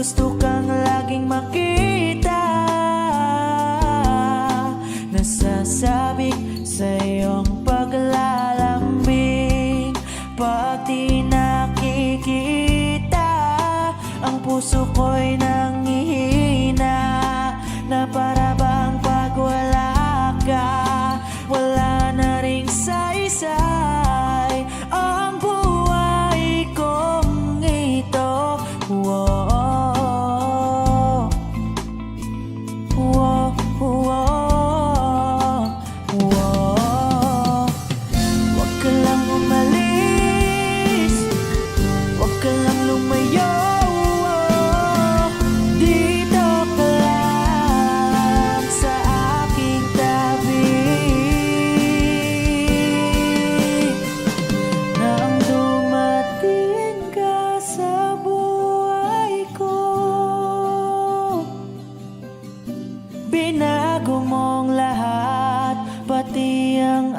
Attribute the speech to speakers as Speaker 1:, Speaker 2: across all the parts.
Speaker 1: gusto kang laging makita. Nasasabik sa iyong paglalambing, pati nakikita ang puso ko'y nangihina, na para bang pag wala ka, wala na ring saysay ang buhay kong ito. Whoa, whoa, whoa, whoa. Huwag ka lang umalis, huwag ka lang lumayo. Binago mong lahat, pati ang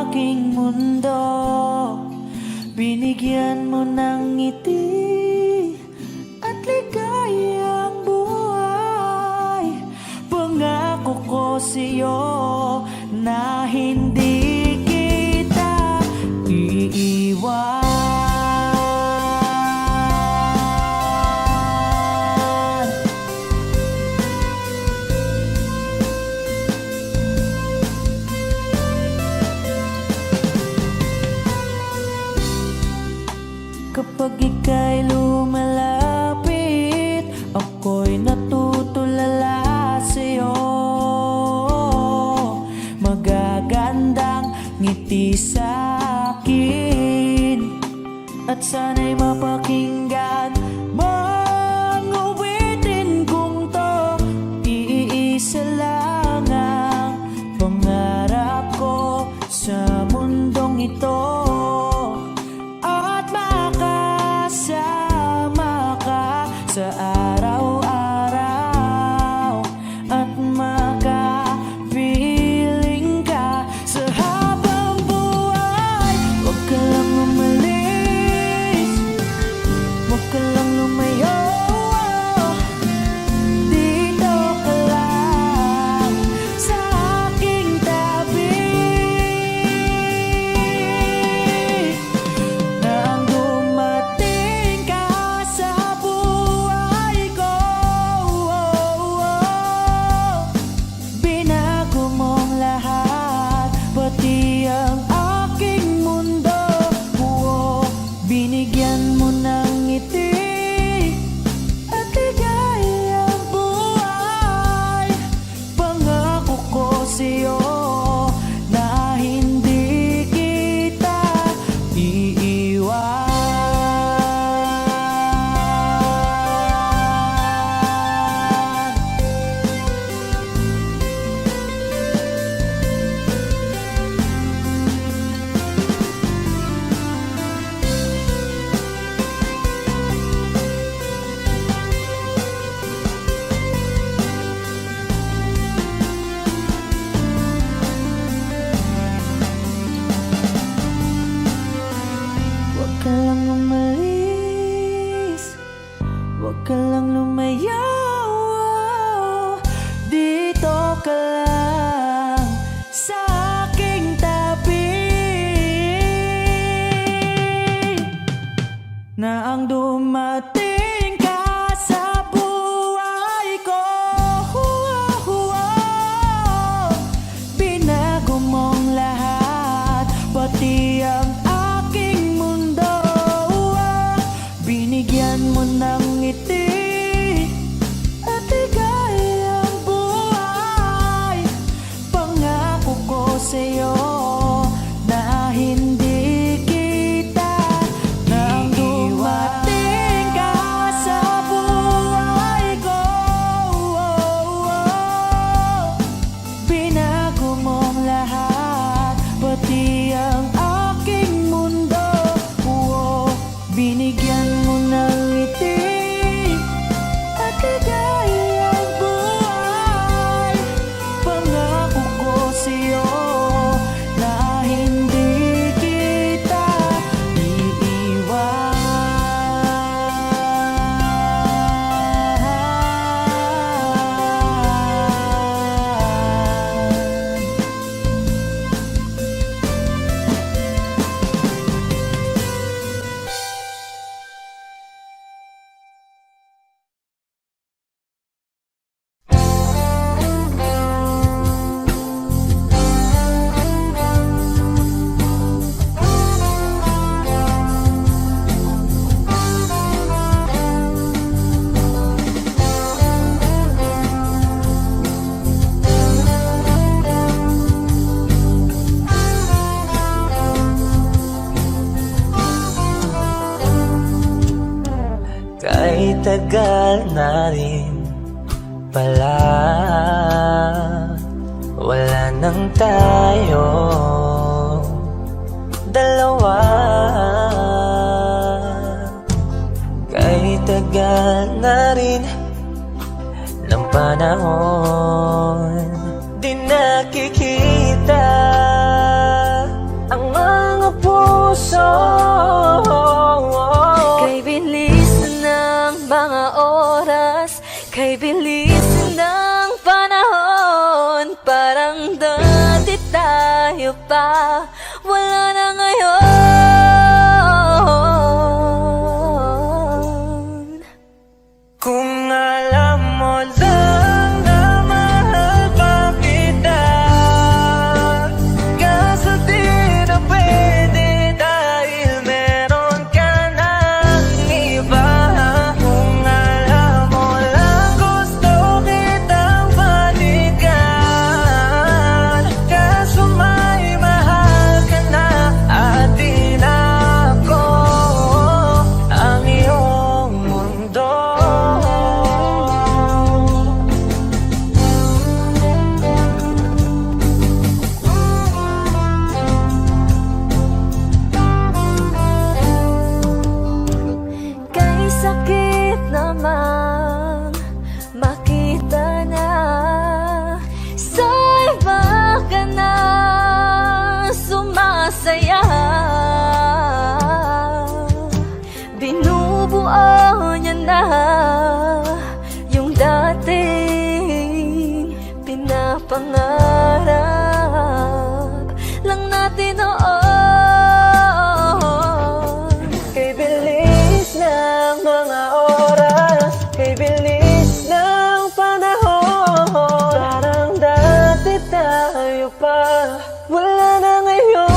Speaker 1: aking mundo. Binigyan mo ng ngiti at ligayang buhay. Pangako ko sa'yo na hindi kita iiwan. Kapag ika'y lumalapit, ako'y natutulala sa'yo. Magagandang ngiti sa'kin, at sana'y mapakinggan mang uwitin kong to. Iisa lang ang pangarap ko sa mundong ito, sa araw-araw, at makapiling ka sa habang buhay. Huwag ka lang umalis, huwag ka lang lumayo. Dito ka lang sa aking tabi, nang dumating ka sa pati ang aking mundo. Binigyan mo ng ngiti at ligayang buhay. Pangako ko sa'yo na hindi kita iiwan. Huwag ka lang umalis, huwag ka lang lumayo. Dito ka lang sa aking tabi, na ang dumating ka sa buhay ko. Binago mong lahat, pati ang binigyan mo ng ngiti at ligayang buhay. Pangako ko sa'yo na hindi kita nang dumating ka tagal na rin pala, wala nang tayo dalawa. Kay tagal na rin ng panahon, di nakikita ang mga puso.
Speaker 2: Kay bilis ng mga oras, kay bilis ng panahon, parang dati tayo pa, wala na ngayon.
Speaker 1: Kung alam mo lang na mahal pa kita, kaso di na pwede dahil meron ka ng iba. Kung alam mo lang gusto kitang balikan, kaso may mahal ka na at di na ako ang iyong mundo.
Speaker 2: Kay sakit namang makita na sa iba ka na sumasaya. Binubuo niya na yung dating pinapangarap lang natin noon. Kay bilis ng mga oras, kay bilis ng panahon, parang dati tayo pa, wala na ngayon.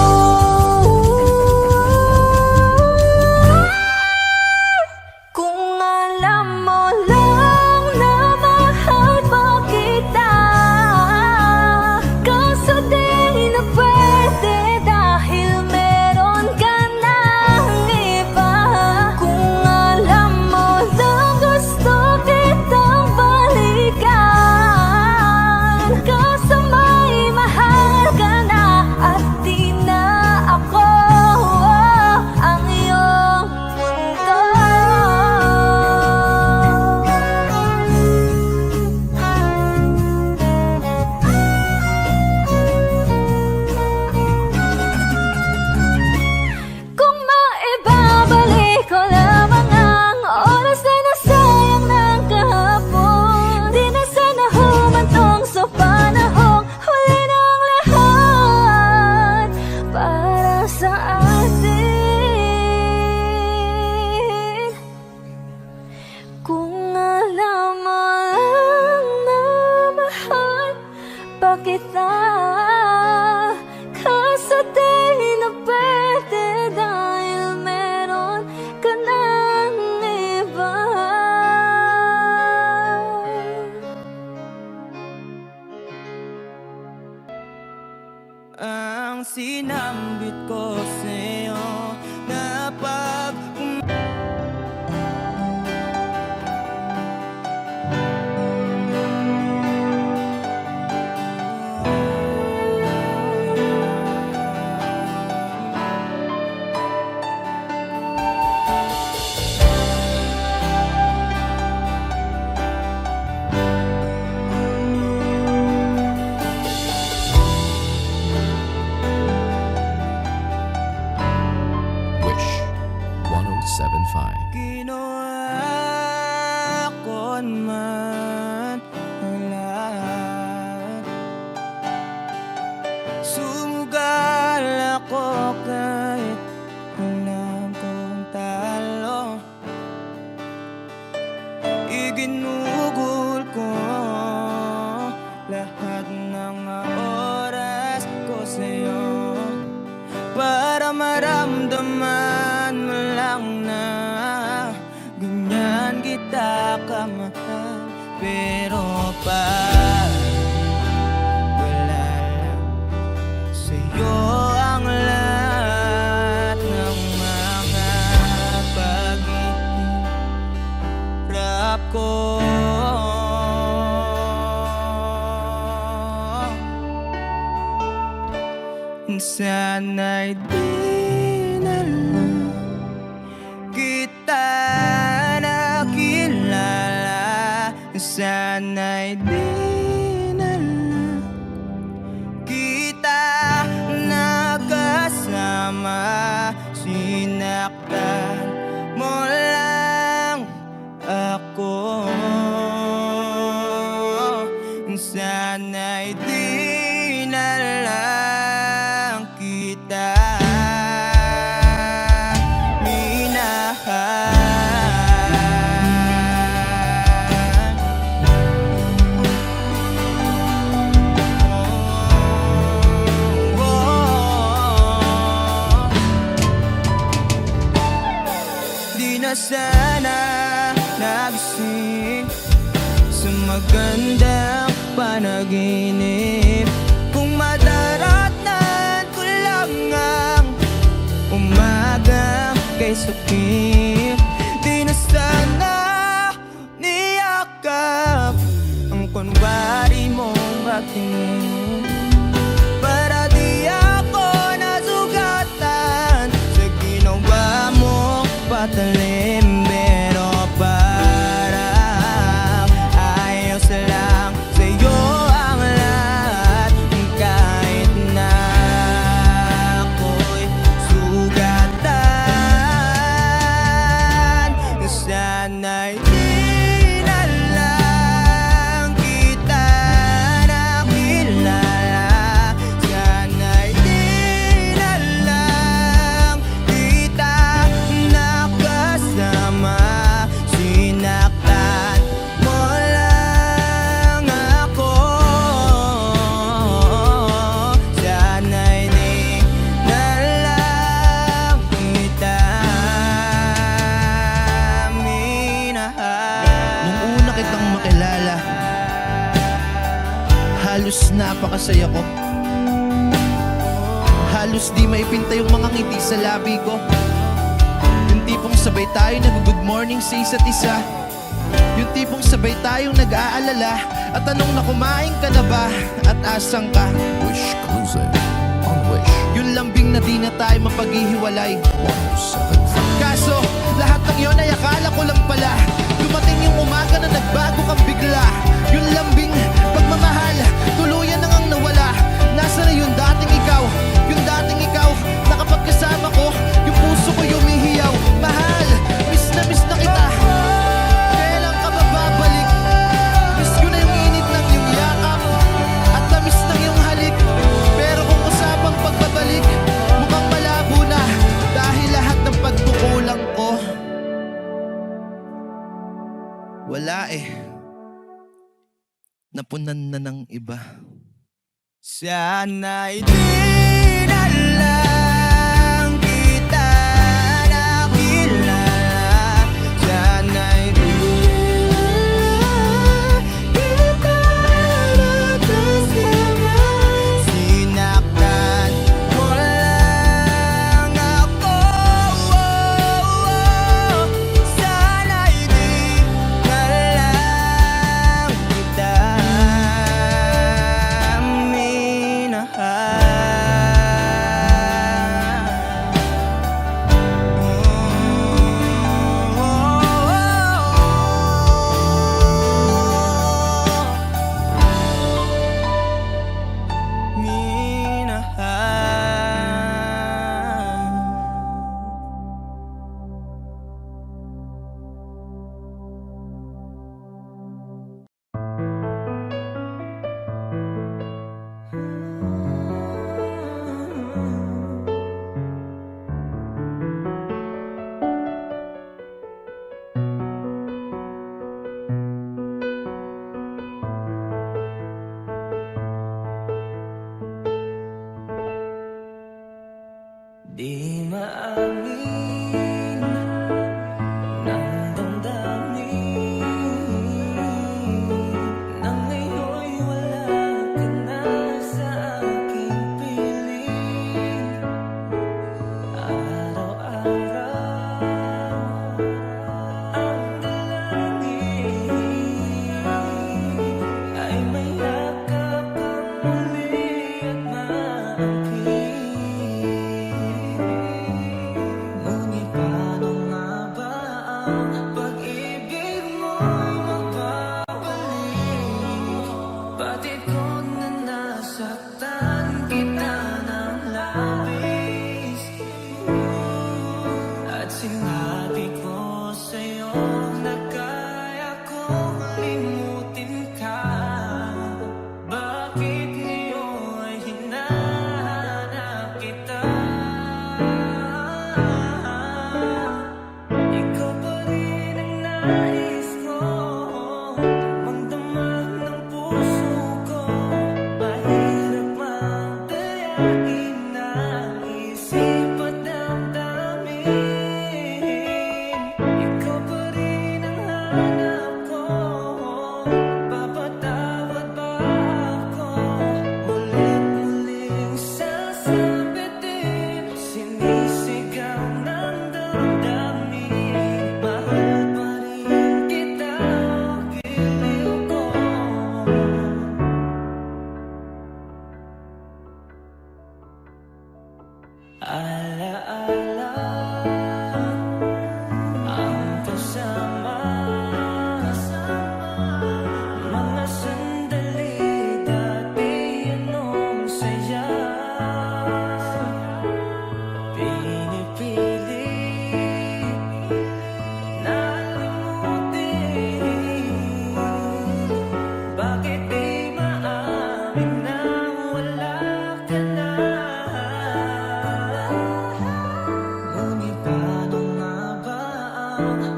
Speaker 2: Kung alam mo lang na mahal pa kita, kaso di na pwede dahil meron ka ng iba. Kung alam mo lang gusto kitang balikan, kaso may mahal ka na at di na ako ang iyong mundo. Kung maibabalik ko lamang ang oras na nasayang ng kahapon, di na sana humantong sa panahong huli ng lahat para sa atin. Kung alam mo lang na mahal pa kita, kaso di na pwede dahil meron ka ng iba.
Speaker 1: Ang sinambit ko sa'yo na pag
Speaker 3: Wish 1075.
Speaker 1: ginawa ko man ang lahat, sumugal ako kahit alam kong talo, iginugol ko lahat ng oras ko sa'yo para maramdaman mo lang na ganyan kita kamahal. Pero pag wala lang sa'yo ang lahat ng mga pag-ibig, Sana'y di na lang kita nakilala. Sana'y di na lang kita nakasama. Sinaktan mo lang ako. Sana'y di na lang kita Di na sana nagising sa magandang panaginip. Kung madaratnan ko lang ang umaga kay sakit. Di na sana niyakap ang kunwari mong pagtingin. Para di ako nasugatan sa ginawa mo patalim. Pero parang ayos lang sa'yo ang lahat. Kahit na ako'y sugatan. Sana'y di na lang kita nakilala. Sana'y di na lang kita nakasama. Sinaktan mo lang ako. Sana'y di na lang kita minahal.
Speaker 4: Nung una kitang makilala, halos napakasaya ko. Halos di maipinta yung mga ngiti sa labi ko. Yung tipong sabay tayo nag-good morning sa isa't isa. Yung tipong sabay tayong nag-aalala. At tanong na kumain ka na ba? At asang ka?
Speaker 3: Wish Cruiser on Wish
Speaker 4: Yung lambing na di na tayo mapaghihiwalay.
Speaker 3: 1075.
Speaker 4: Kaso, lahat ng yon ay akala ko lang pala. Dumating yung umaga na nagbago kang bigla. Yung lambing, pagmamahal, tuluyan na ngang nawala. Nasa na yung dating ikaw? Yung dating ikaw, na kapag kasama ko, yung puso ko yumihiyaw. Mahal, miss na kita. Kailan ka ba babalik? Miss ko na yung init ng iyong yakap at tamis ng iyong halik. Pero kung usapang pagbabalik, mukhang malabo na. Dahil lahat ng pagkukulang ko, wala napunan na ng iba.
Speaker 1: Sana'y di na lang kita nakilala. Sana'y di na lang kita nakasama. Sinaktan mo lang ako. Sana'y di na lang kita minahal.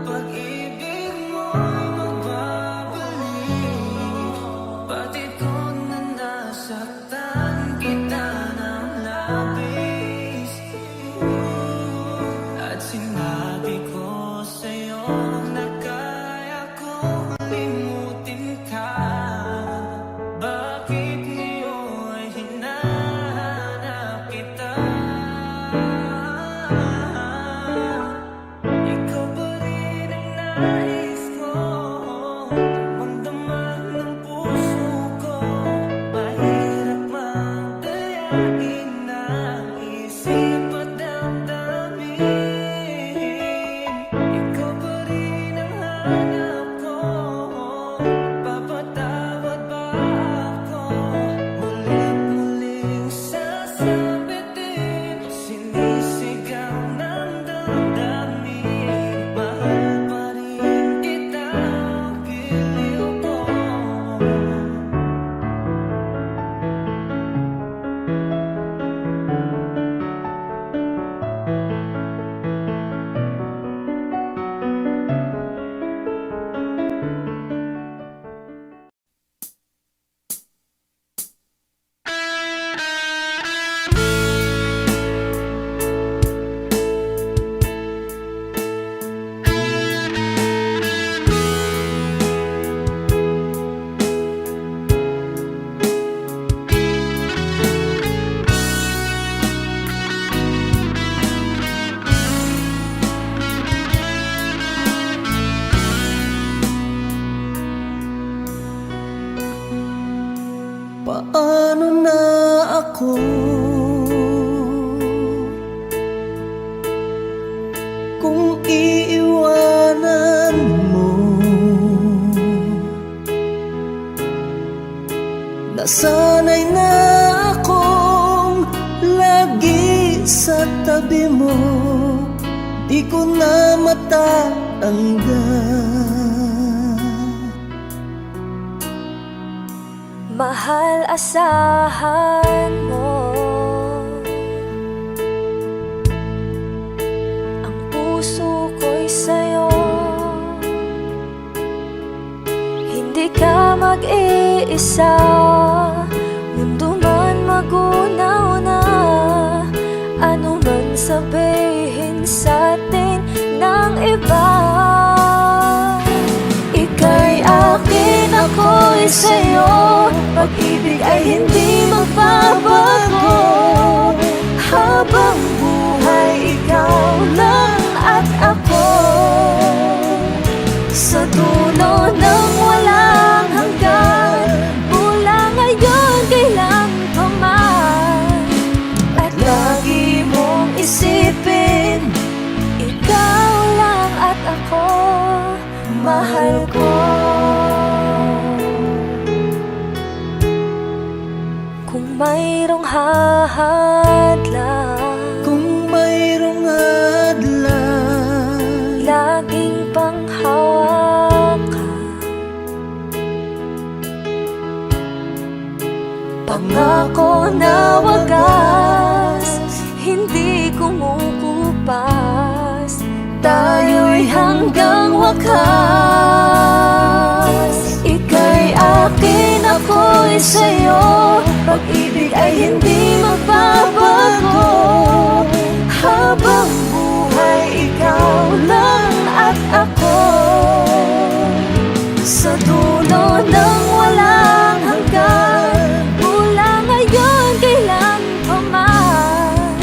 Speaker 1: pag-ibig mo'y magbabalik. Pati ko na nasaktan kita ng labis. At sinabi ko sa'yo na kaya kong limutin ka. Bakit ngayon ay hinahanap kita? Ikaw ba rin ang nais ko? Damdaman ng puso ko. Mahirap magdayain ng isip at damdamin. Ikaw ba rin ang hanap ko? Papatawad ba ako? Mulit-muling sasabitin, sinisigaw ng damdamin. Mahal pa rin kita, giliw ko.
Speaker 5: Paano na ako kung iiwanan mo? Nasanay na akong lagi sa tabi mo, di ko na matatanggal.
Speaker 2: Mahal, asahan mo ang puso ko'y sa'yo. Hindi ka mag-iisa, mundo man magunaw na. Ano man sabihin sa'tin ng iba, ika'y akin, ako'y sa'yo. Pag-ibig ay hindi magbabago. Habang buhay, ikaw lang at ako. Sa dulo ng walang hanggan, mula ngayon kailan pa man. At lagi mong isipin, ikaw lang at ako, mahal ko. Kung mayroong hahadlang,
Speaker 5: Kung mayroong hadlang,
Speaker 2: laging panghawakan, pangako na wagas, hindi kumukupas. Tayo'y hanggang wakas. Ika'y akin, ako'y sa'yo. Pag-ibig ay hindi magbabago. Habang buhay, ikaw lang at ako. Sa dulo ng walang hanggan, mula ngayon kailan pa man.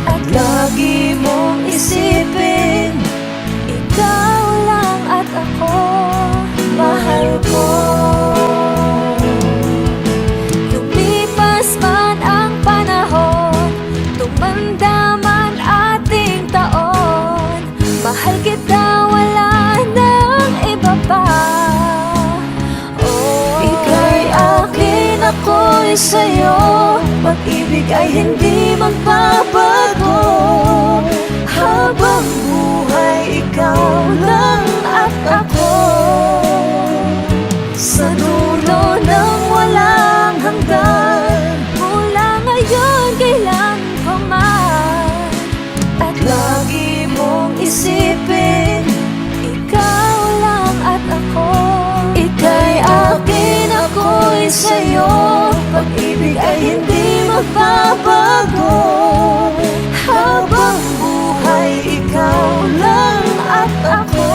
Speaker 2: At lagi mong isipin, ikaw lang at ako, mahal ko. Lumipas man ang panahon, tumanda man ating taon, mahal kita, wala nang iba pa. Ika'y akin, ako'y sa'yo. Pag-ibig ay hindi magbabago. Habang buhay, ikaw lang at ako. Sa dulo ng walang hanggan, mula ngayon kailan pa man. At lagi mong isipin, magbabago. Habang buhay, ikaw lang at ako.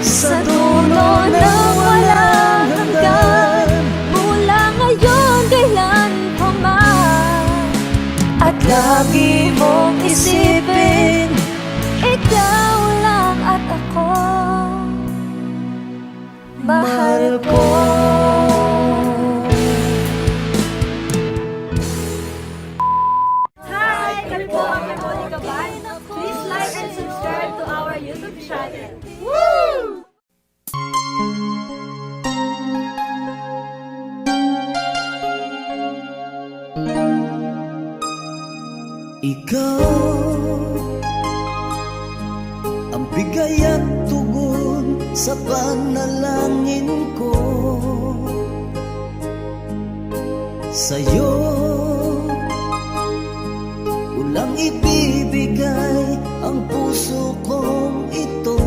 Speaker 2: Sa dulo ng walang hanggan, mula ngayon kailan pa man. At lagi mong isipin, ikaw lang at ako. Mahal ko.
Speaker 6: Hi! Kami po ang Monica Band. Please like and subscribe to our YouTube channel. Woo!
Speaker 5: Ikaw ang bigay at tugon sa panalangin ko. Sa'yo ulang ibibigay ang puso kong ito.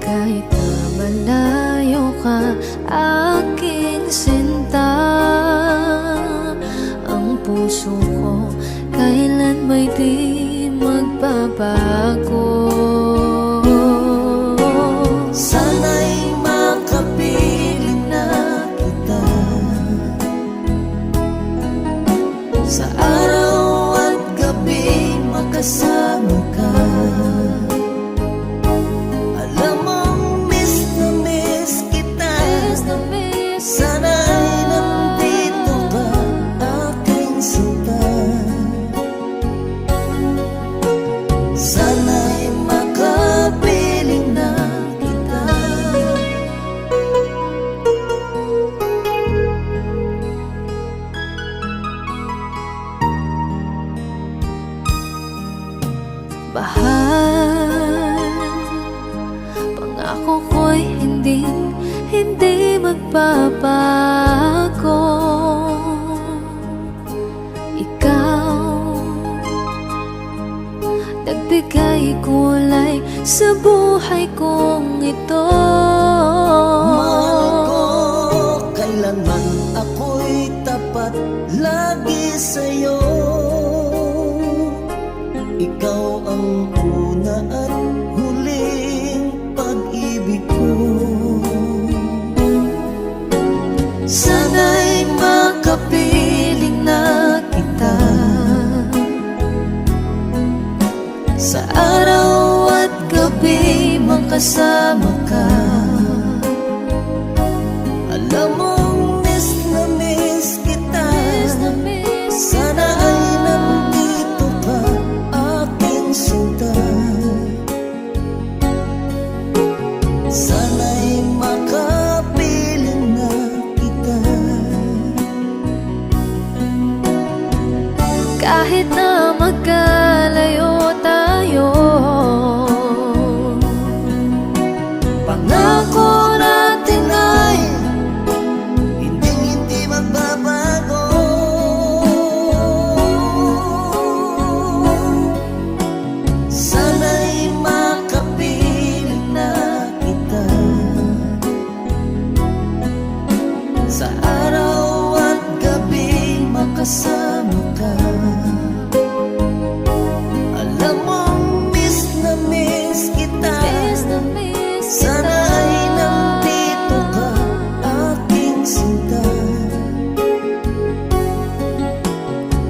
Speaker 2: Kahit na malayo ka, aking sinta, ang puso ko kailan may di magbabago.
Speaker 5: Sana'y makapiling na kita sa araw at gabi, makasama ka. Alam mong miss na miss kita. Sana'y nandito ka, aking sinta. Sana'y makapiling na kita.
Speaker 2: Mahal, pangako ko'y hindi magbabago. Ikaw, nagbigay kulay sa buhay kong ito.
Speaker 5: Mahal ko, kailanman ako'y tapat lagi sa'yo. Ikaw ang una at huling pag-ibig ko. Sana'y makapiling na kita sa araw at gabi, makasama ka. Alam mong miss na miss kita. Sana ay nandito ka, aking sinta. Sana'y makapiling na kita.
Speaker 2: Kahit na magkalayo tayo,
Speaker 5: Pangako natin ay hindi magbabago. Sana'y makapiling na kita sa araw at gabi, makasama ka. Alam mong miss na miss kita. Sana ay nandito ka, aking sinta.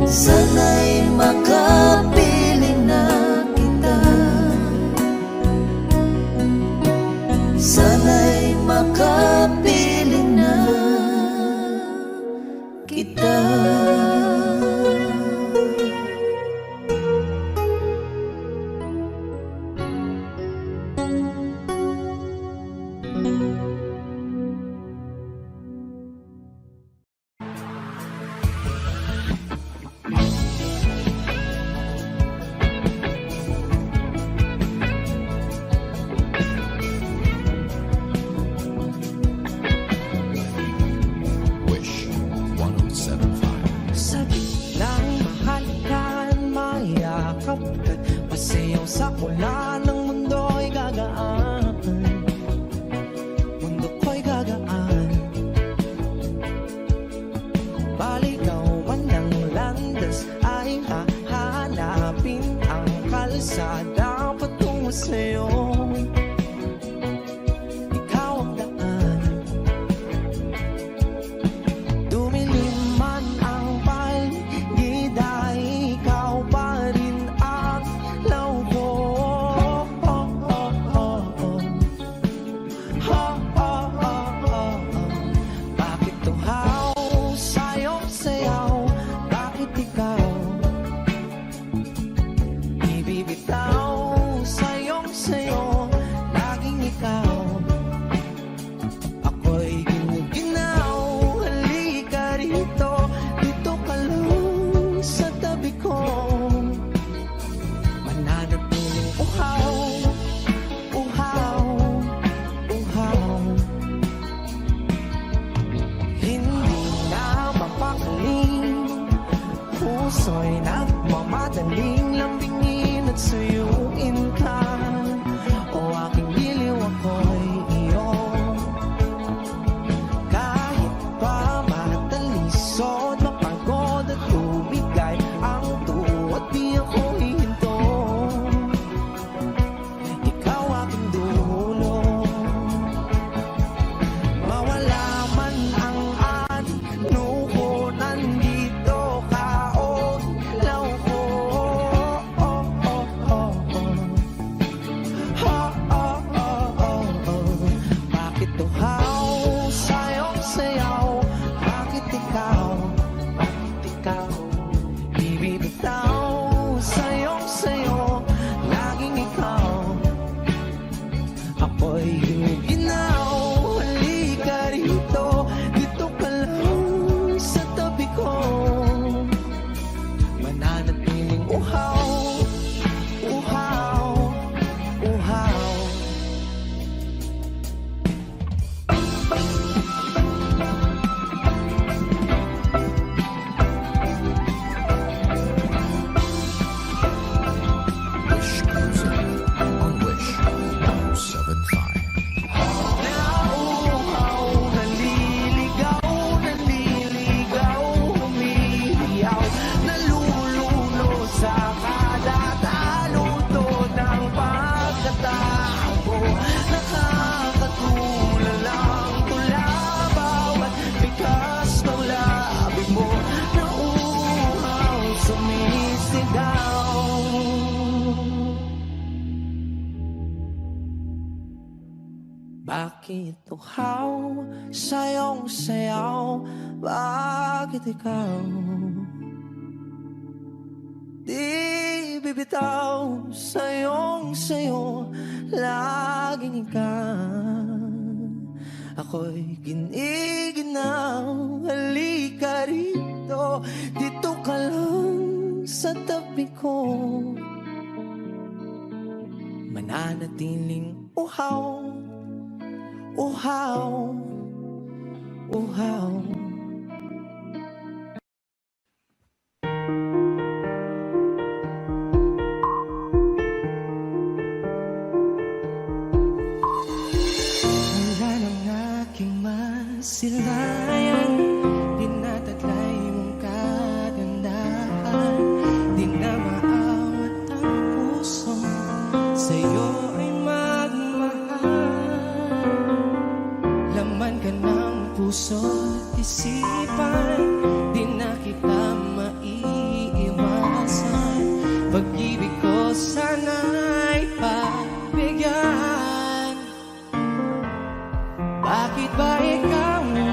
Speaker 5: Sana'y makapiling na kita. Sana'y makapiling na kita.
Speaker 3: Wish 107.5.
Speaker 1: Sabi lang mahal ka, mayakap ka, pasayaw sa ulan ng mundo'y gagaan. Mundo ko'y gagaan. kalsada patungo sa'yo. Ikaw ang daan, dumilim man ang paligid ay ikaw pa rin ang law ko. Bakit tuhaw sa'yong sayaw? Bakit ikaw ibibitaw sa'yong sayo? Laging ikaw, ako'y ginuginaw. Halika rito, dito ka lang sa tabi ko. Mananatiling uhaw, uhaw, uhaw. Hindi na mapakaling, puso'y nagmamadaling lambingin at suyuin ka. O aking giliw, ako'y iyo. Kahit pa matalisod, mapagod at tumigay ang tuwa, di ako hihinto. Ikaw aking dulo, mawala man ang ano ko, nandito ka o law ko. Bakit tuhaw sa'yong sayaw? Bakit ikaw ibibitaw sa'yong sayo? Laging ikaw, ako'y ginuginaw. Halika rito, dito ka lang sa tabi ko. Mananatiling uhaw, uhaw, uhaw.
Speaker 3: Wish Music on Wish 1075.
Speaker 1: Nauuhaw, naliligaw, naliligaw, humihiyaw, nalululo sa kadataluto ng pagkatao. Nakakatulala ang tula, bawat bigas ng labi mo. Nauuhaw, sumisigaw. Bakit tuhaw sa'yong sayaw? Bakit ikaw di bibitaw sa'yong sayo? Laging ikaw, ako'y giniginaw. Halika rito, dito ka lang sa tabi ko. Mananatiling uhaw, uhaw, uhaw. Wala ng aking masilayan, dinataglay mong kagandahan. Di na maawat ang puso, sa'yo ay magmahal. Laman ka ng puso at isipan, di na kita maiiwasan. Pag-ibig ko sana'y pagbigyan. Bakit ba ikaw na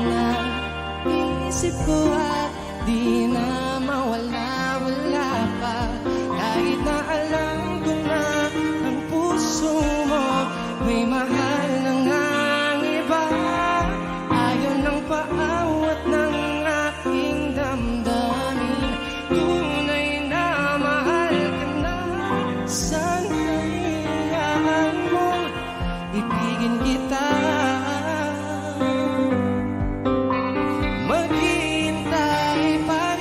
Speaker 1: isip ko at di na mawala-wala pa? Kahit na alam ko na ang puso mo may mahal ng ang iba. Ayaw ng paawat ng aking damdamin. Tunay na mahal ka na. Sana'y hayaan mo ibigin kita. Maghihintay pa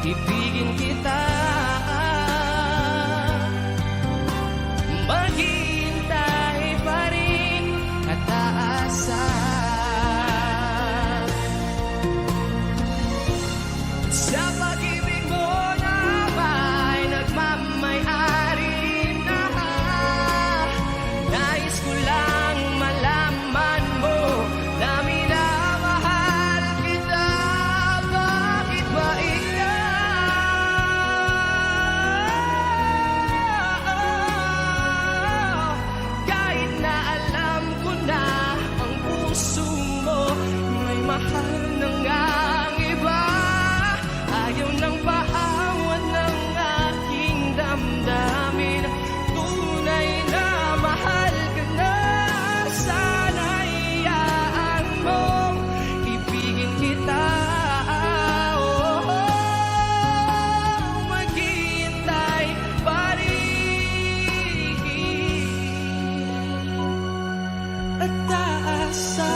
Speaker 1: ibigin kita. Maghihintay pa rin at aasa. Sa pag-ibig mo na ba'y nagmamay-ari na? Nais ko lang malaman mo na minamahal kita. Bakit ba ikaw? Kahit na alam ko na ang puso mo may mahal na ngang iba, ayaw nang paawan ng aking damdamin. Tunay na mahal ka na. Sana'y iyaan mong ibigin kita. Oh, maghihintay pa rin at aasa.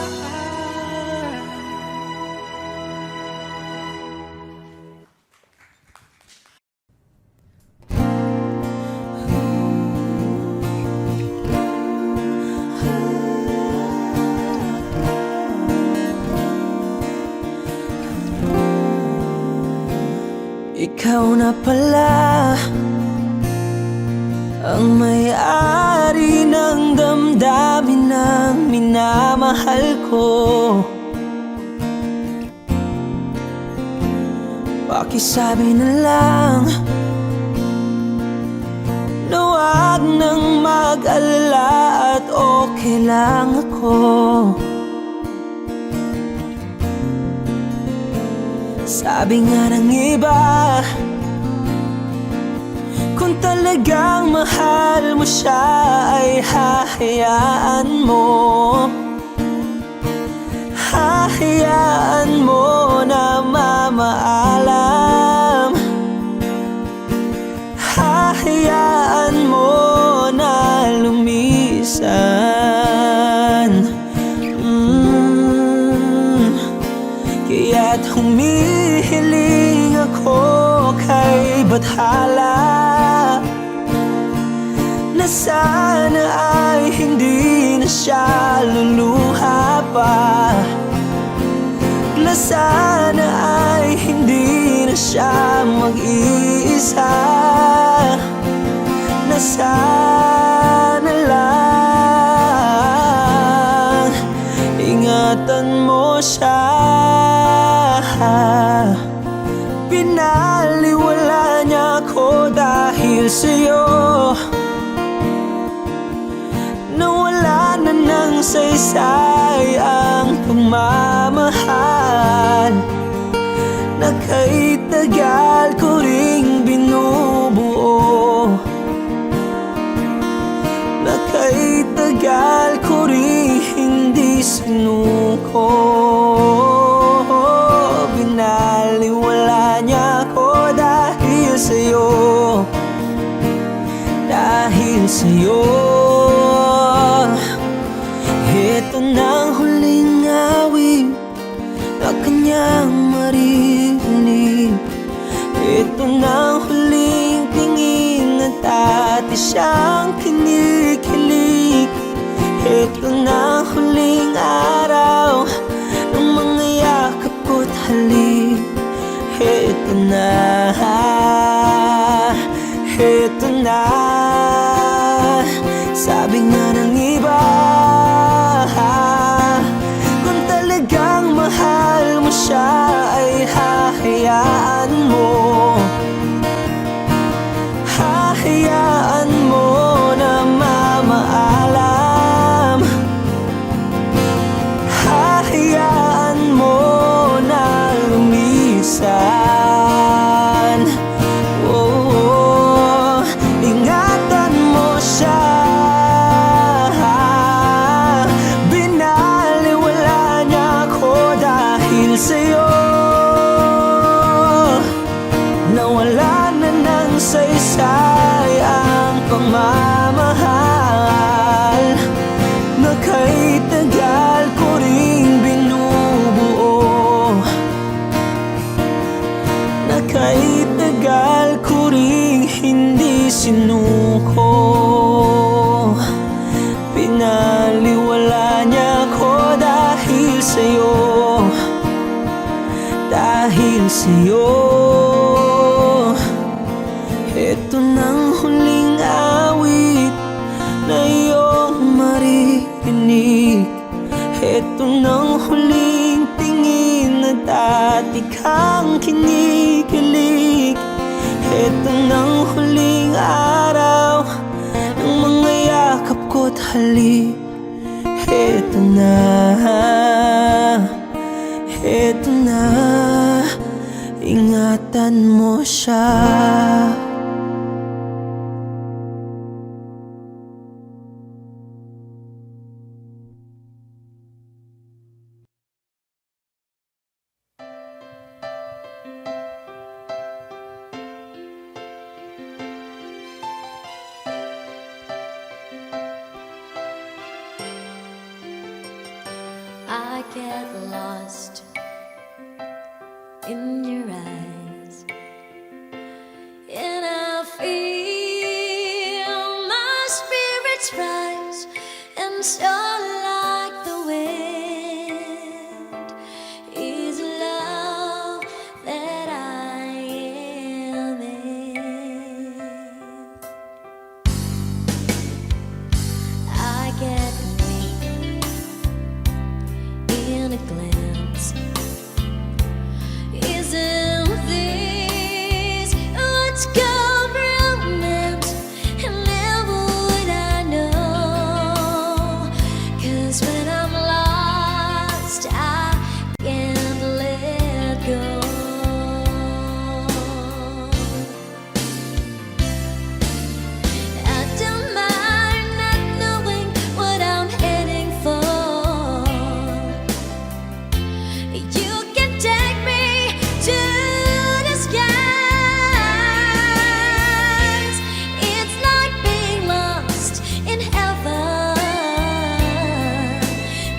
Speaker 5: Ikaw na pala ang may-ari ng damdamin ng minamahal ko. Pakisabi na lang na wag nang mag-alala at okay lang ako. Sabi nga ng iba, kung talagang mahal mo siya ay hahayaan mo. Hahayaan mo na mamaalam. Hahayaan mo na lumisan. Kaya't humihiling ako kay Bathala na sana ay hindi na siya luluha pa, na sana ay hindi na siya mag-iisa, na sana lang ingatan mo siya. Pinaliwala niya ako dahil sa'yo, nawala na ng saysay ang pagmamahal na kay tagal ko ring binubuo, na kay tagal ko ring hindi sinuko. Binaliwala niya ako dahil sa'yo, dahil sa'yo. Ito na ang huling awit na kanyang marinig. Ito na ang huling tingin at dati siyang kinikilig. Ito na ang huling araw ng mga yakap ko't halik. Ito na, ito na. Sabi nga ng iba, kung talagang mahal mo siya ay hahayaan mo. Hahayaan mo na mamaalam. Hahayaan mo na lumisan. Oh, ingatan mo siya. Binaliwala niya ako dahil sa'yo, nawala na ng saysay ang pagmamahal na kay tagal ko ring binubuo, na Kahit tagal ko rin hindi sinuko, pinaliwala niya ko dahil sa'yo, dahil sa'yo. Ito nang huling awit na iyong maririnig. Ito nang huling tingin na dati kang kinikilig. Ito nang huling araw ng mga yakap ko't halik. Ito na, ingatan mo siya.
Speaker 2: I get lost in your eyes, and I feel my spirits rise, and so like the wind is love that I am in. I get in a glance. Isn't this what's called romance? And never would I know, 'cause when I'm lost I can't let go. I don't mind not knowing what I'm heading for. You can take me to the skies. It's like being lost in heaven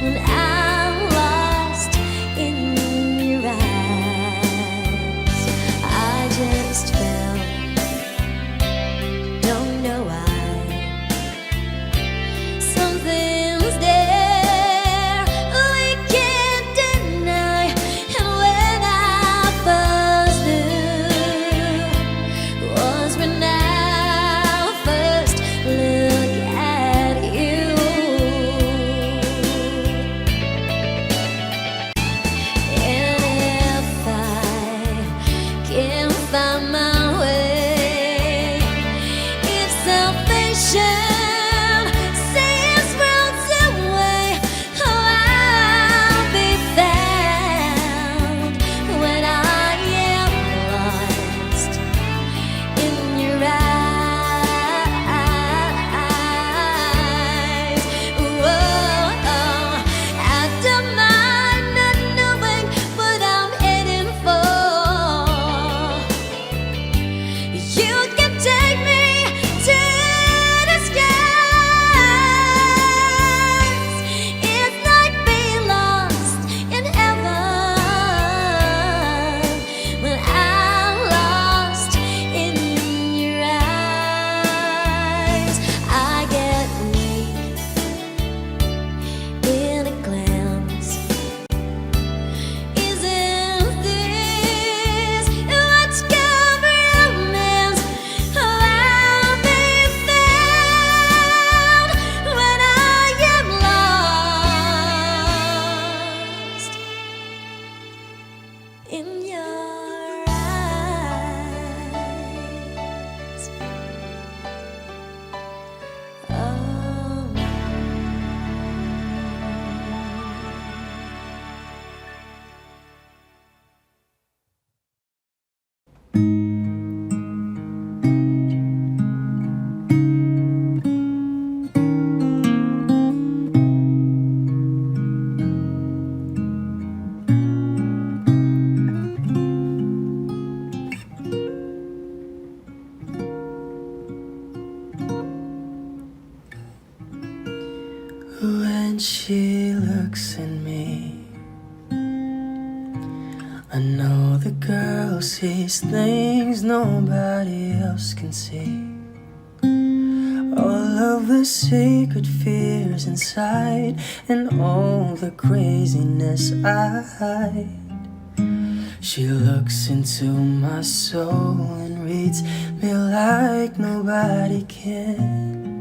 Speaker 2: when I'm lost in your eyes. I just fell, don't know why. Something's there we can't deny. And when I first knew was when I first look at you. And if I can find my way, if salvation says worlds away, oh, I'll be found when I am lost in your eyes. Whoa, I don't mind not knowing what I'm heading for. You can take me to the skies. It's like being lost in heaven when I'm lost in your eyes. I get weak in a glance. Isn't this what's called romance? Oh, I'll be found when I am lost in your eyes. Oh.
Speaker 5: When she looks at me, I know the girl sees things nobody else can see. All of the secret fears inside, and all the craziness I hide. She looks into my soul and reads me like nobody can.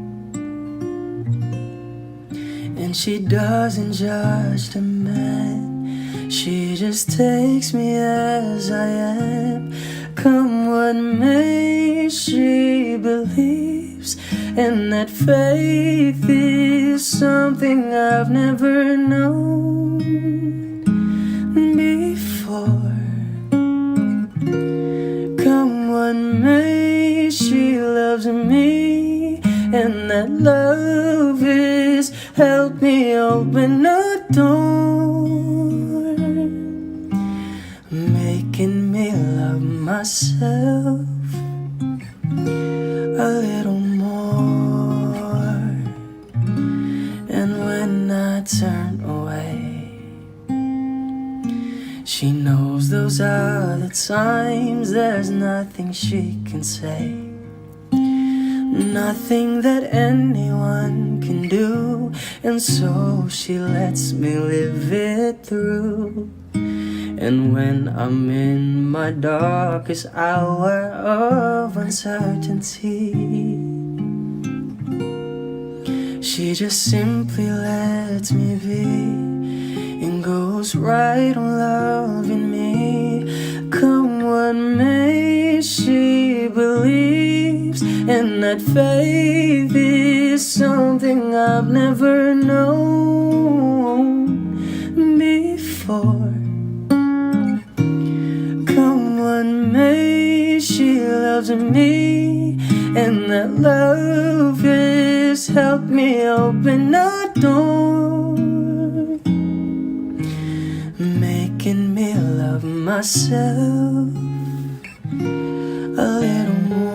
Speaker 5: And she doesn't judge the man, she just takes me as I am. Come what may, she believes, and that faith is something I've never known before. Come what may, she loves me, and that love is help me open a door, making me love myself a little more. And when I turn away, she knows those are the times there's nothing she can say, nothing that anyone can do, and so she lets me live it through. And when I'm in my darkest hour of uncertainty, she just simply lets me be and goes right on loving me. Come what may, she believes, and that faith is something I've never known before. Come what may, she loves me, and that love has helped me open a door, making me love myself a little more.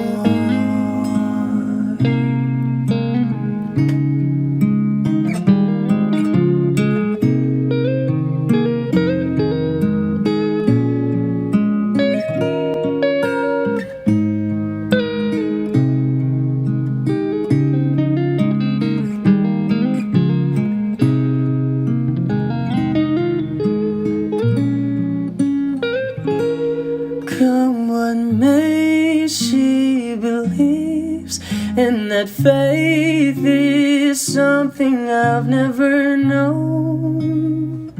Speaker 5: Come what may, she believes, and that faith is something I've never known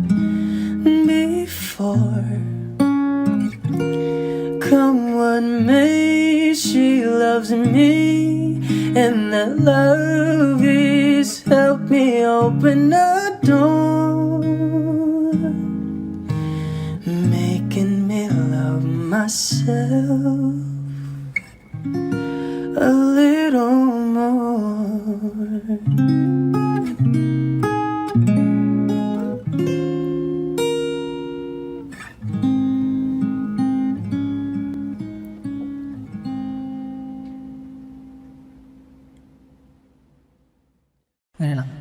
Speaker 5: before. Come what may, she loves me, and that love is helped me open a door, making me love myself a little more.
Speaker 1: Ganyan lang.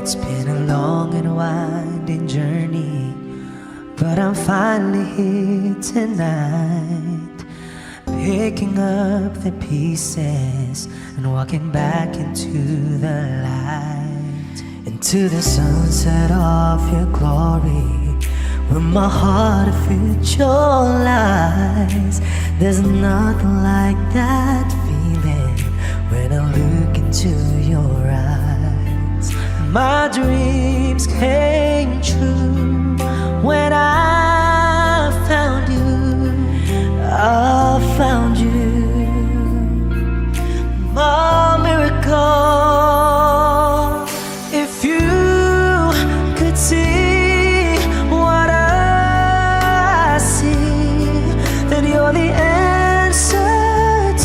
Speaker 1: It's been a long and winding journey, but I'm finally here tonight, picking up the pieces and walking back into the light, into the sunset of your glory, where my heart of future lies. There's nothing like that feeling when I look into your eyes. My dreams came true when I found you. I found you, my miracle. If you could see what I see, then you're the answer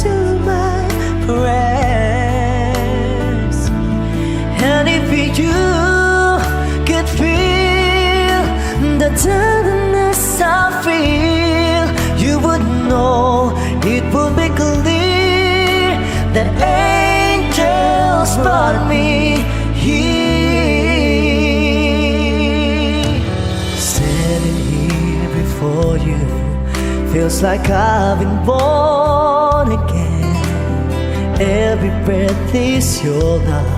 Speaker 1: to my prayers. And if you could feel the tenderness I feel, you would know, it would be clear that angels brought me here. Standing here before you feels like I've been born again. Every breath is your love,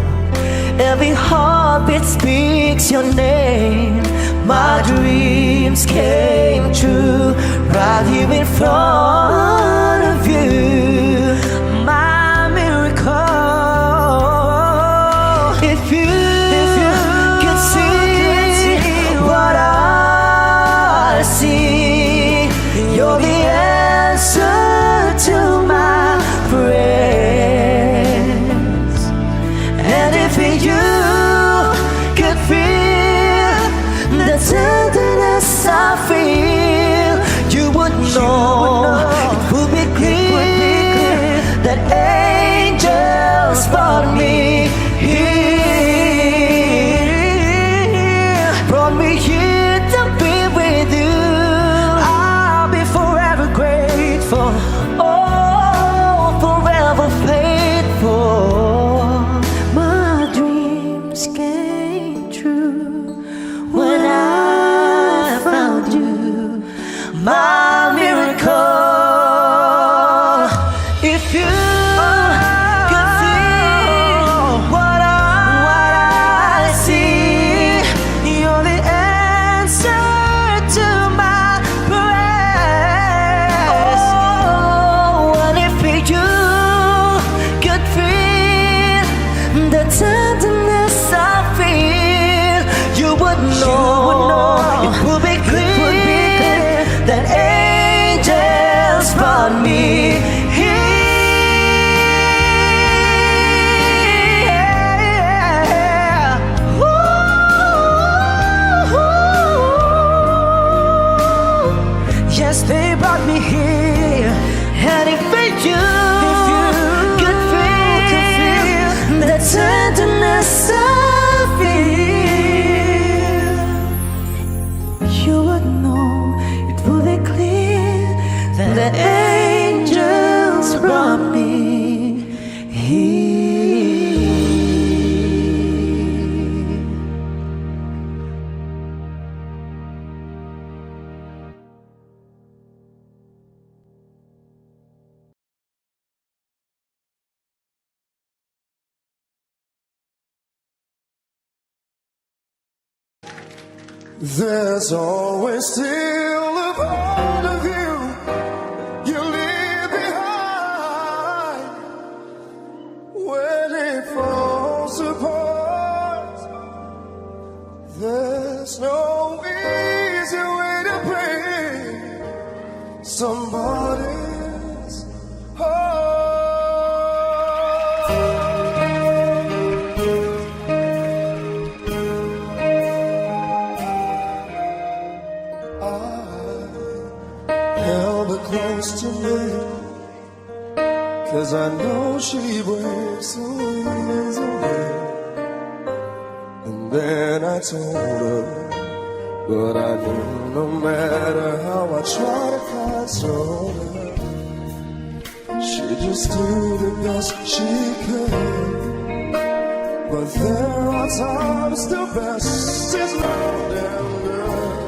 Speaker 1: every heartbeat speaks your name. My dreams came true right here in front of you. My miracle. If you could see what I see, you're the answer to my prayers. And if you could feel the tenderness I feel, you would know it would be clear that angels brought me here, brought me here to be with you. I'll be forever grateful, oh, forever faithful. My dreams came true when I found you, my miracle. If you could see what I see, you're the answer to my prayers. Oh, and if you could feel the tenderness I feel, you would know it would be clear that angels brought me here. Ooh, yes, they brought me here. And if you could feel the tenderness I feel, you would know it would be clear that the angels brought me here.
Speaker 7: There's always still a part of you you leave behind when it falls apart. There's no easy way to break somebody's heart. Held her close to me, 'cause I know she breaks so easily. And then I told her, but I knew no matter how I try to console her, she just do the best she can. But there are times the best is more than good.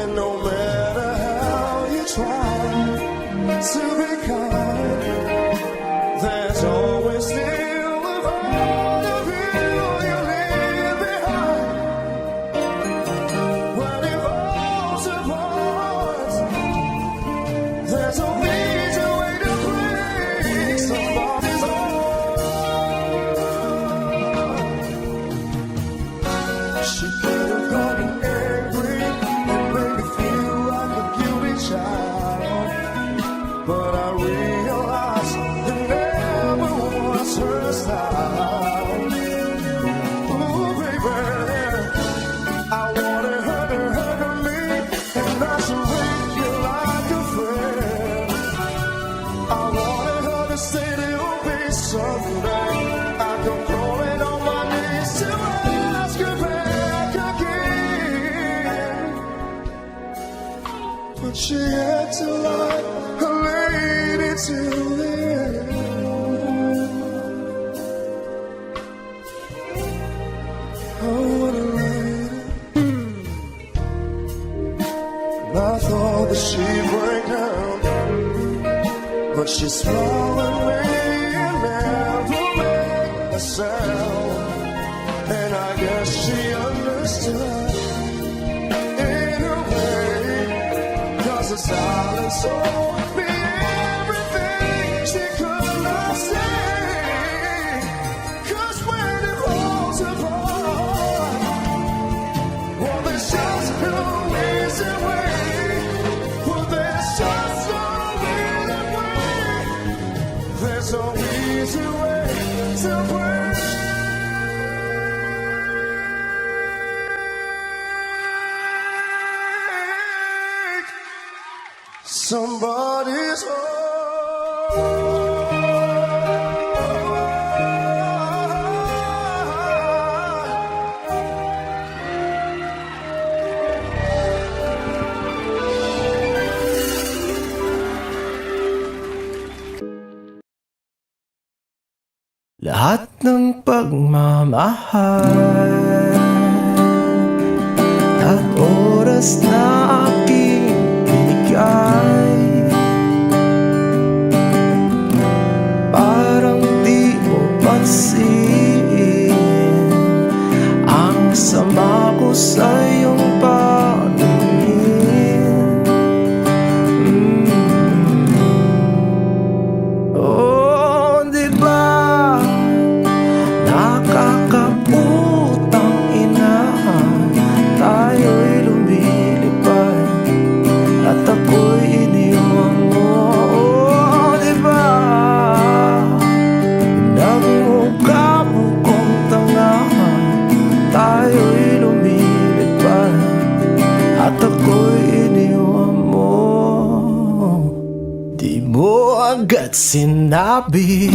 Speaker 7: And no matter how you try to be kind, there's always still a part of you you leave behind when it falls apart. There's no easy way to break somebody's heart. She could have gotten angry and made me feel like a guilty child, but I realized it never was her style. Ooh, baby, I wanted her to hug me and not to treat you like a friend. I wanted her to say there'll be someday I come crawling on my knees to ask her back again. But she acted like a lady till the end. that she break down, but she smiled at me and never made a sound. And I guess she understood in a way, 'cause the silence told me everything she could not say. 'Cause when it falls apart, well, there's just no easy way. Well, there's just no easy way. There's no easy way to break somebody's heart.
Speaker 5: Lahat ng pagmamahal at oras na aking binigay, parang di mo pansin ang sama ko sa iyong paningin. Oh, di ba nakakaputang ina, tayo'y lumilipad at ako'y iniwan mo. Oh, di ba nagmukha mo kong tanga, tayo'y lumilipad at ako'y iniwan mo. Di mo agad sinabi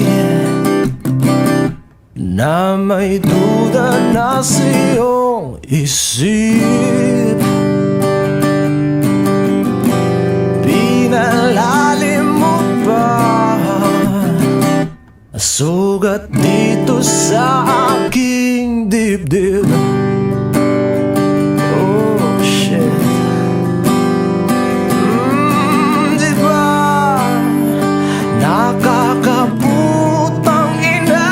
Speaker 5: na may duda na sa iyong isip, pinalalim mo pa sugat dito sa aking dibdib. Oh shit. Di ba nakakaputang ina,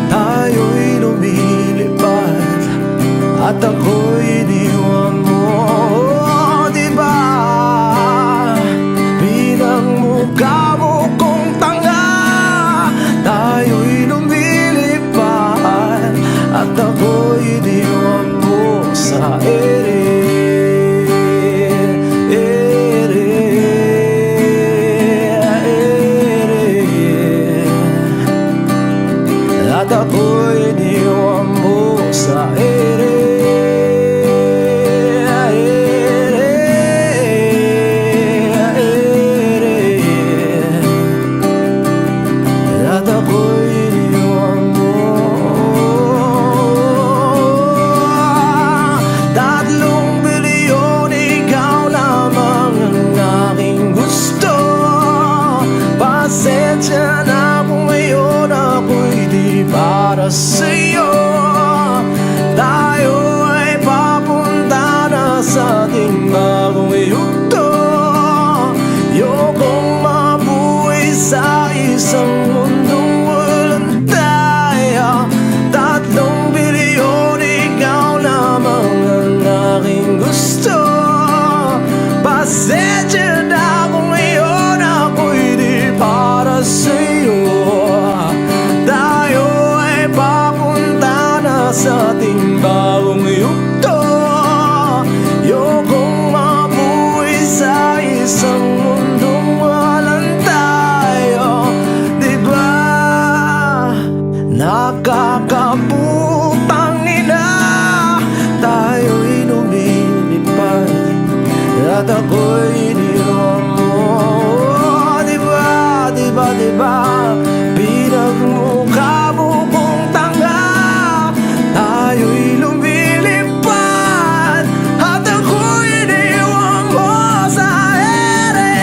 Speaker 5: tayo'y lumilipad at ako'y iniwan mo. Oh, di ba pinagmukha mo kong tanga, tayo'y lumilipad at ako'y iniwan mo sa ere. At ako'y iniwan mo sa ere. At ako'y iniwan mo. 3 bilyon, ikaw lamang ang aking gusto. Pasensya na kung ngayon ako'y di para sa'yo. Tayo ay papunta na sa ating bagong yugto. Ayokong mabuhay sa isang mundong walang tayo. 3 bilyon, ikaw lamang ang aking gusto. Pasensya na kung ngayon ako'y di para sa'yo. Tayo ay papunta na sa ating bagong yugto. Ayokong mabuhay sa isang mundong walang tayo. Di ba nakakaputang ina, tayo'y lumilipad at ako'y iniwan mo. Di ba, di ba, di ba pinagmukha mo kong tanga, tayo'y lumilipad at ako'y iniwan mo sa ere.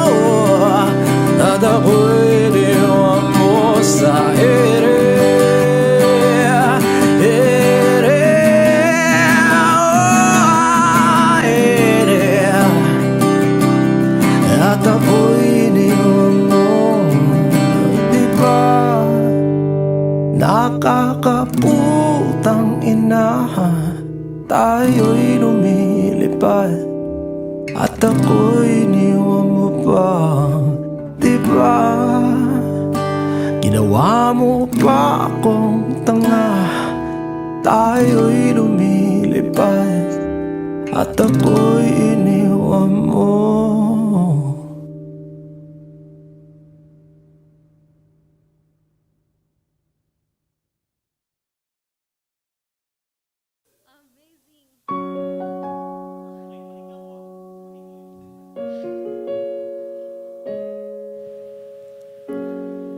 Speaker 5: Oh, at ako'y iniwan mo sa ere. tayo'y lumilipad at ako'y iniwan mo pa, diba? Ginawa mo pa akong tanga, tayo'y lumilipad at ako'y iniwan mo.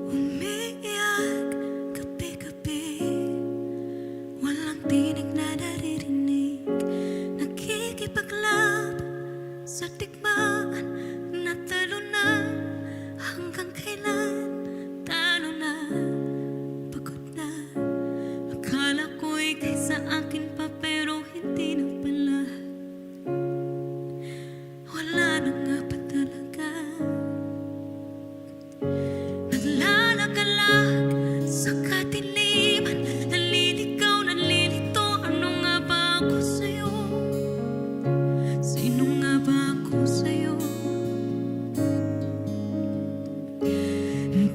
Speaker 2: Umiiyak gabi-gabi, walang tinig na naririnig, nakikipaglab sa digmaan, natalo na, hanggang kailan talo na, pagod na. Akala ko'y kaysa akin pa pero hindi na pala, wala na nga pa talaga. Naglalagalag sa kadiliman, naliligaw, nalilito. Ano nga ba ako sa'yo? Sino nga ba ako sa'yo?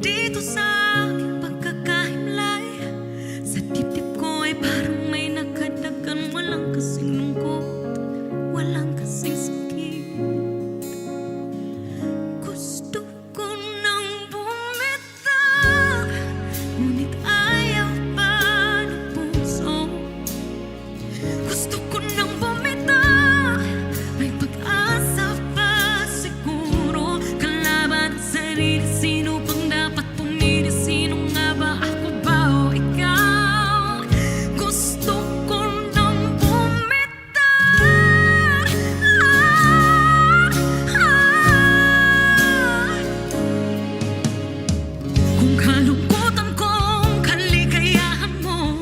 Speaker 2: Dito sa aking pagkakahimlay, sa dibdib ko ay parang may nakadagan. Walang kasing lungkot, walang kasing sakit. Gusto ko nang bumitaw, ngunit ayaw pa ng puso. Gusto ko nang bumitaw, may pag-asa pa siguro. Kalaban ang sarili, sino bang dapat pumili? Sino nga ba, ako ba o ikaw? Gusto ko nang bumitaw. Kung kalungkutan kong kaligayahan mo,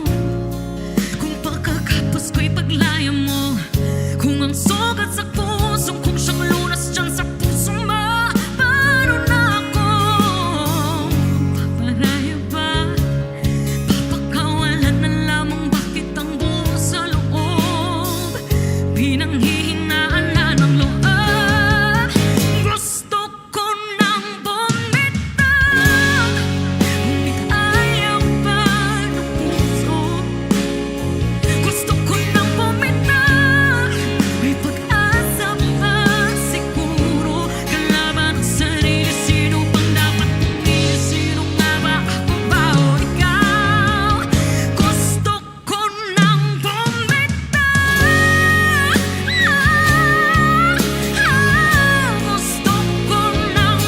Speaker 2: kung pagkakapos ko'y paglaya mo, kung ang sugat sa puso kung siyang lunas dyan sa puso mo, paano na ako paparaya ba? Papakawalan na lamang, bakit ang buo sa loob pinanghihinaan na ng loob? Gusto ko nang bumitaw, ngunit ayaw pa ng puso. Gusto ko nang bumitaw, may pag-asa pa siguro. Kalaban ang sarili, sino bang dapat pumili? Sino nga ba, ako ba o ikaw? Gusto ko nang bumitaw. Gusto ko nang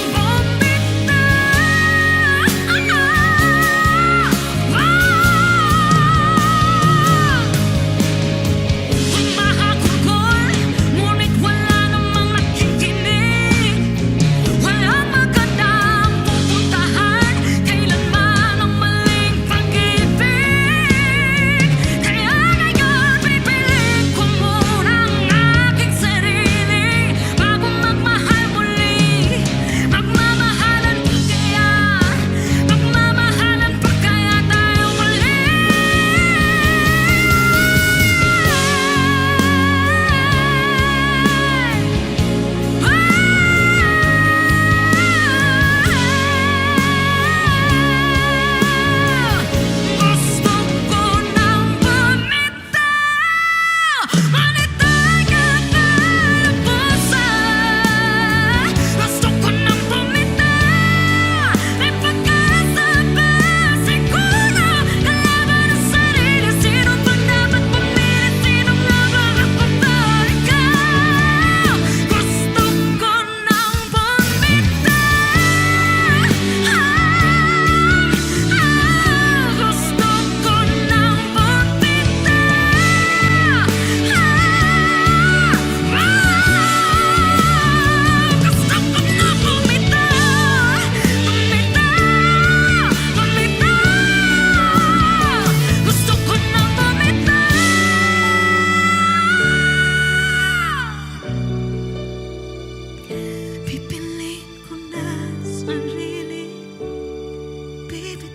Speaker 2: Humahagulgol, ngunit wala namang nakikinig. Walang magandang pupuntahan, kailanman ang maling pag-ibig. Kaya ngayon pipilit ko muna ang aking sarili bago magmahal muli. Magmamahalan pa kaya? Magmamahalan pa kaya tayo muli? Gusto ko nang bumitaw, manitayan na ang puso. Gusto ko nang bumitaw, may pag-asa pa siguro. Kalaban ang sarili, sino bang dapat pumili? Sino nga ba, ako ba o ikaw? Gusto ko nang bumitaw. Gusto ko nang bumitaw. Gusto ko nang bumitaw. Bumitaw. Gusto ko nang bumitaw. Pipiliin ko na sarili, bibitaw.